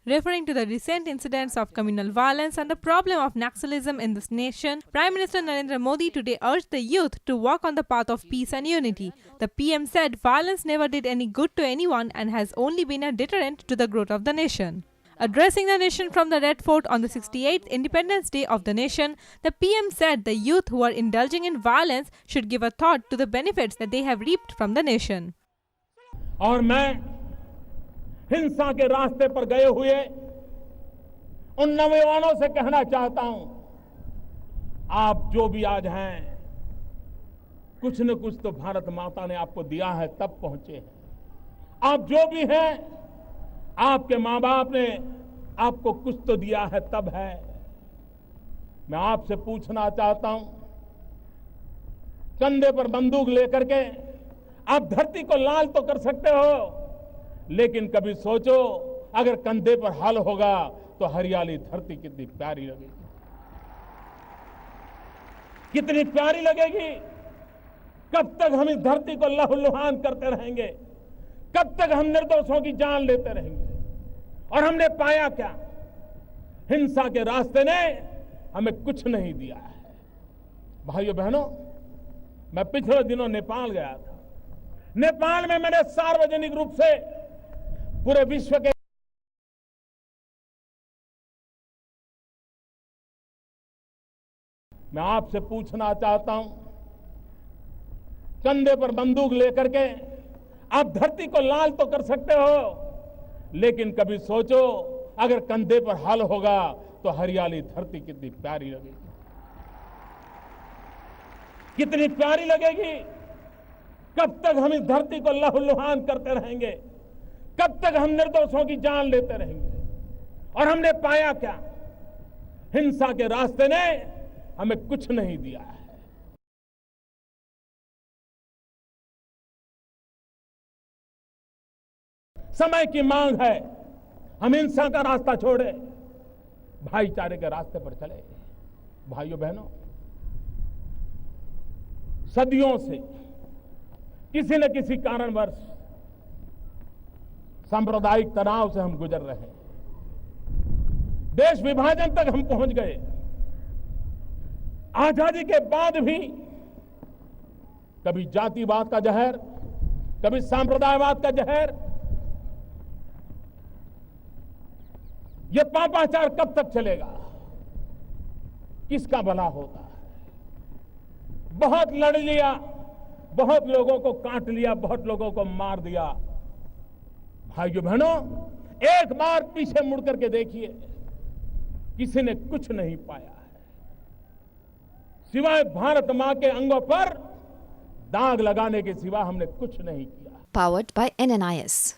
Referring to the recent incidents of communal violence and the problem of Naxalism in this nation, Prime Minister Narendra Modi today urged the youth to walk on the path of peace and unity. The PM said violence never did any good to anyone and has only been a deterrent to the growth of the nation. Addressing the nation from the Red Fort on the 68th Independence Day of the nation, the PM said the youth who are indulging in violence should give a thought to the benefits that they have reaped from the nation. और मैं हिंसा के रास्ते पर गए हुए उन नौजवानों से कहना चाहता हूं, आप जो भी आज हैं, कुछ न कुछ तो भारत माता ने आपको दिया है तब पहुंचे हैं। आप जो भी हैं, आपके मां बाप ने आपको कुछ तो दिया है तब है। मैं आपसे पूछना चाहता हूं, कंधे पर बंदूक लेकर के आप धरती को लाल तो कर सकते हो, लेकिन कभी सोचो अगर कंधे पर हल होगा तो हरियाली धरती कितनी प्यारी लगेगी, कितनी प्यारी लगेगी। कब तक हम इस धरती को लहूलुहान करते रहेंगे? कब तक हम निर्दोषों की जान लेते रहेंगे? और हमने पाया क्या? हिंसा के रास्ते ने हमें कुछ नहीं दिया है। भाइयों बहनों, मैं पिछले दिनों नेपाल गया था। नेपाल में मैंने सार्वजनिक रूप से पूरे विश्व के मैं आपसे पूछना चाहता हूं, कंधे पर बंदूक लेकर के आप धरती को लाल तो कर सकते हो, लेकिन कभी सोचो अगर कंधे पर हल होगा तो हरियाली धरती कितनी प्यारी लगेगी, कितनी प्यारी लगेगी। कब तक हम इस धरती को लहूलुहान करते रहेंगे? कब तक हम निर्दोषों की जान लेते रहेंगे? और हमने पाया क्या? हिंसा के रास्ते ने हमें कुछ नहीं दिया है। समय की मांग है, हम हिंसा का रास्ता छोड़े, भाईचारे के रास्ते पर चले। भाइयों बहनों, सदियों से किसी न किसी कारणवश सांप्रदायिक तनाव से हम गुजर रहे हैं। देश विभाजन तक हम पहुंच गए। आजादी के बाद भी कभी जातिवाद का जहर, कभी सांप्रदायवाद का जहर, ये पापाचार कब तक चलेगा? किसका भला होगा? बहुत लड़ लिया, बहुत लोगों को काट लिया, बहुत लोगों को मार दिया। भाइयों बहनों, एक बार पीछे मुड़ करके देखिए, किसी ने कुछ नहीं पाया है सिवाय भारत मां के अंगों पर दाग लगाने के सिवा हमने कुछ नहीं किया। Powered by NNIS.